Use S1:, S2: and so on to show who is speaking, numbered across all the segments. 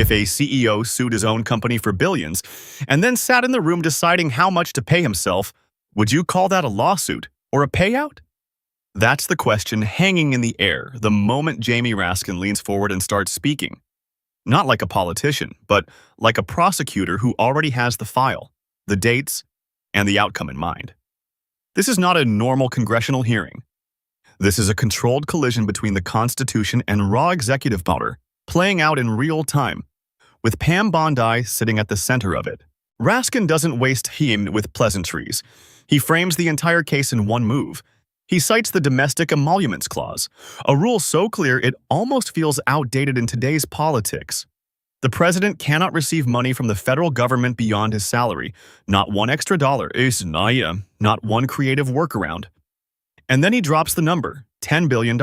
S1: If a CEO sued his own company for billions and then sat in the room deciding how much to pay himself, would you call that a lawsuit or a payout? That's the question hanging in the air the moment Jamie Raskin leans forward and starts speaking. Not like a politician, but like a prosecutor who already has the file, the dates, and the outcome in mind. This is not a normal congressional hearing. This is a controlled collision between the Constitution and raw executive power, playing out in real time, with Pam Bondi sitting at the center of it. Raskin doesn't waste time with pleasantries. He frames the entire case in one move. He cites the Domestic Emoluments Clause, a rule so clear it almost feels outdated in today's politics. The president cannot receive money from the federal government beyond his salary. Not one extra dollar is not one creative workaround. And then he drops the number, $10 billion.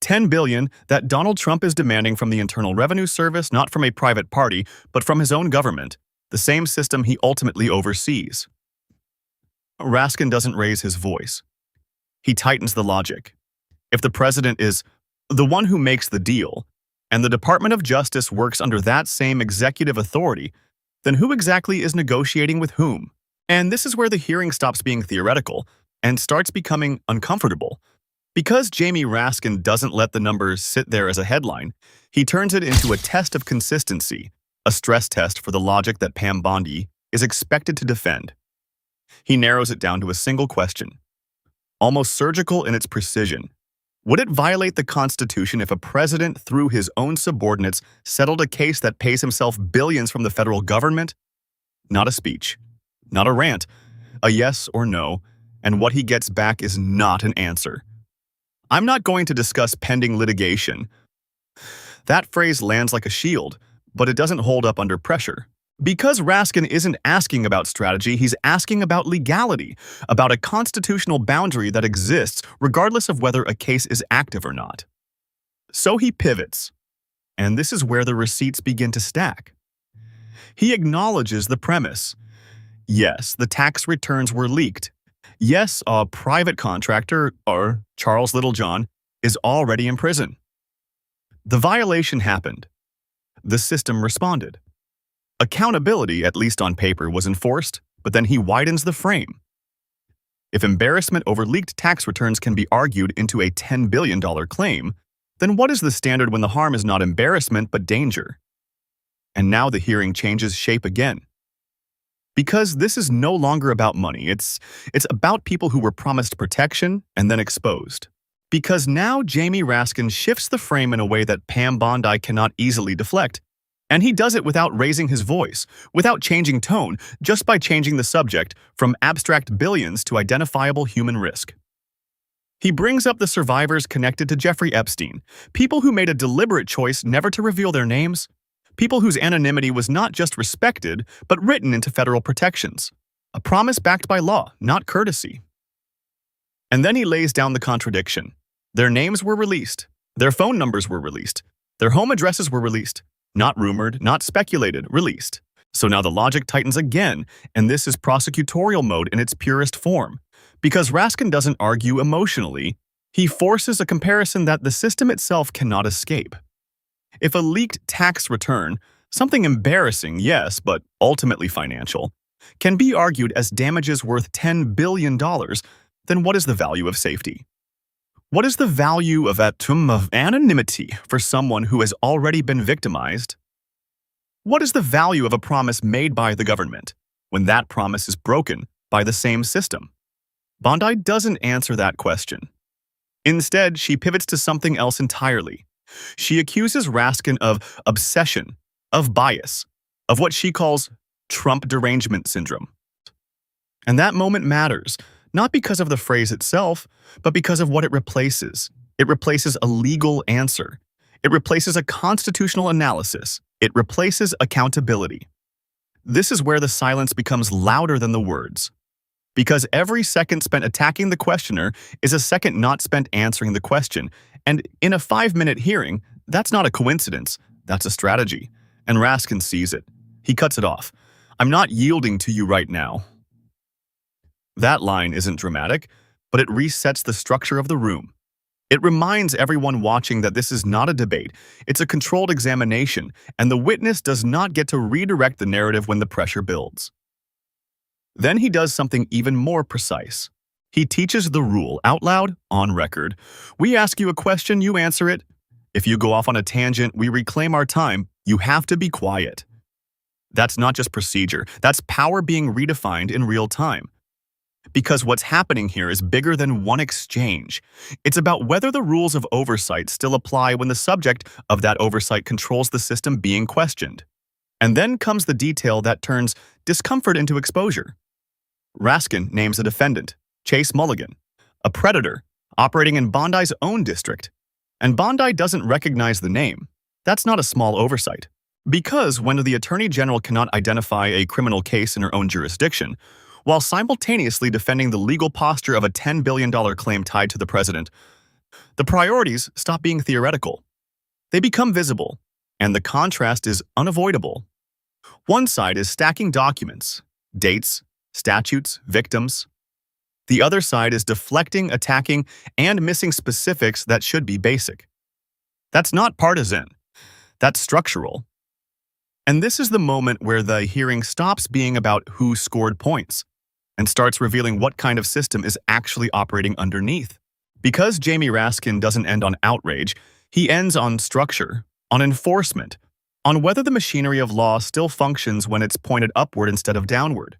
S1: $10 billion that Donald Trump is demanding from the Internal Revenue Service, not from a private party, but from his own government, the same system he ultimately oversees. Raskin doesn't raise his voice. He tightens the logic. If the president is the one who makes the deal, and the Department of Justice works under that same executive authority, then who exactly is negotiating with whom? And this is where the hearing stops being theoretical and starts becoming uncomfortable. Because Jamie Raskin doesn't let the numbers sit there as a headline, he turns it into a test of consistency, a stress test for the logic that Pam Bondi is expected to defend. He narrows it down to a single question, almost surgical in its precision. Would it violate the Constitution if a president, through his own subordinates, settled a case that pays himself billions from the federal government? Not a speech, not a rant, a yes or no, and what he gets back is not an answer. I'm not going to discuss pending litigation. That phrase lands like a shield, but it doesn't hold up under pressure. Because Raskin isn't asking about strategy, he's asking about legality, about a constitutional boundary that exists regardless of whether a case is active or not. So he pivots, and this is where the receipts begin to stack. He acknowledges the premise. Yes, the tax returns were leaked. Yes, a private contractor, or Charles Littlejohn, is already in prison. The violation happened. The system responded. Accountability, at least on paper, was enforced, but then he widens the frame. If embarrassment over leaked tax returns can be argued into a $10 billion claim, then what is the standard when the harm is not embarrassment but danger? And now the hearing changes shape again. Because this is no longer about money, it's about people who were promised protection and then exposed. Because now Jamie Raskin shifts the frame in a way that Pam Bondi cannot easily deflect. And he does it without raising his voice, without changing tone, just by changing the subject from abstract billions to identifiable human risk. He brings up the survivors connected to Jeffrey Epstein, people who made a deliberate choice never to reveal their names, people whose anonymity was not just respected, but written into federal protections, a promise backed by law, not courtesy. And then he lays down the contradiction. Their names were released, their phone numbers were released, their home addresses were released. Not rumored, not speculated, released. So now the logic tightens again, and this is prosecutorial mode in its purest form. Because Raskin doesn't argue emotionally, he forces a comparison that the system itself cannot escape. If a leaked tax return, something embarrassing, yes, but ultimately financial, can be argued as damages worth $10 billion, then what is the value of safety? What is the value of anonymity for someone who has already been victimized? What is the value of a promise made by the government when that promise is broken by the same system? Bondi doesn't answer that question. Instead, she pivots to something else entirely. She accuses Raskin of obsession, of bias, of what she calls Trump derangement syndrome. And that moment matters. Not because of the phrase itself, but because of what it replaces. It replaces a legal answer. It replaces a constitutional analysis. It replaces accountability. This is where the silence becomes louder than the words. Because every second spent attacking the questioner is a second not spent answering the question. And in a 5-minute hearing, that's not a coincidence. That's a strategy. And Raskin sees it. He cuts it off. I'm not yielding to you right now. That line isn't dramatic, but it resets the structure of the room. It reminds everyone watching that this is not a debate, it's a controlled examination, and the witness does not get to redirect the narrative when the pressure builds. Then he does something even more precise. He teaches the rule out loud, on record. We ask you a question, you answer it. If you go off on a tangent, we reclaim our time. You have to be quiet. That's not just procedure, that's power being redefined in real time. Because what's happening here is bigger than one exchange. It's about whether the rules of oversight still apply when the subject of that oversight controls the system being questioned. And then comes the detail that turns discomfort into exposure. Raskin names a defendant, Chase Mulligan, a predator operating in Bondi's own district. And Bondi doesn't recognize the name. That's not a small oversight. Because when the Attorney General cannot identify a criminal case in her own jurisdiction, while simultaneously defending the legal posture of a $10 billion claim tied to the president, the priorities stop being theoretical. They become visible, and the contrast is unavoidable. One side is stacking documents, dates, statutes, victims. The other side is deflecting, attacking, and missing specifics that should be basic. That's not partisan. That's structural. And this is the moment where the hearing stops being about who scored points and starts revealing what kind of system is actually operating underneath. Because Jamie Raskin doesn't end on outrage, he ends on structure, on enforcement, on whether the machinery of law still functions when it's pointed upward instead of downward.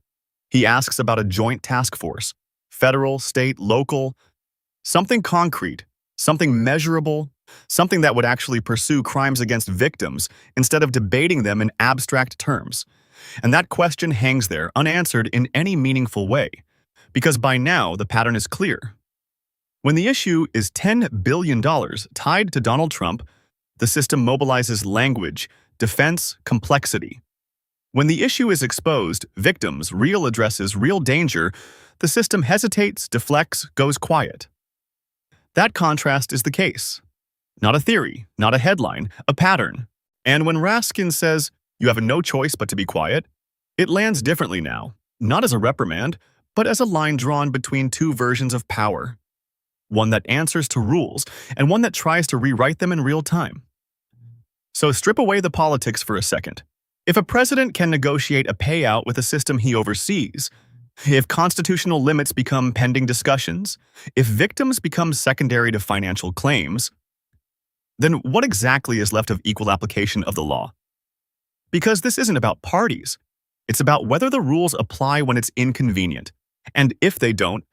S1: He asks about a joint task force, federal, state, local, something concrete, something measurable, something that would actually pursue crimes against victims instead of debating them in abstract terms. And that question hangs there, unanswered in any meaningful way, because by now the pattern is clear. When the issue is $10 billion tied to Donald Trump, the system mobilizes language, defense, complexity. When the issue is exposed, victims, real addresses, real danger, the system hesitates, deflects, goes quiet. That contrast is the case. Not a theory, not a headline, a pattern. And when Raskin says, "You have no choice but to be quiet," it lands differently now, not as a reprimand, but as a line drawn between two versions of power. One that answers to rules, and one that tries to rewrite them in real time. So strip away the politics for a second. If a president can negotiate a payout with a system he oversees, if constitutional limits become pending discussions, if victims become secondary to financial claims, then what exactly is left of equal application of the law? Because this isn't about parties. It's about whether the rules apply when it's inconvenient. And if they don't,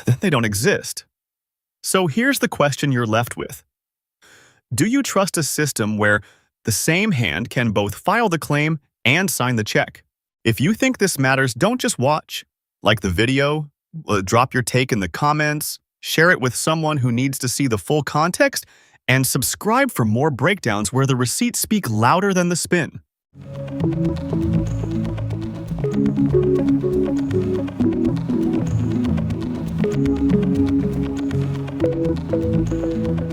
S1: then they don't exist. So here's the question you're left with. Do you trust a system where the same hand can both file the claim and sign the check? If you think this matters, don't just watch. Like the video, drop your take in the comments, share it with someone who needs to see the full context, and subscribe for more breakdowns where the receipts speak louder than the spin.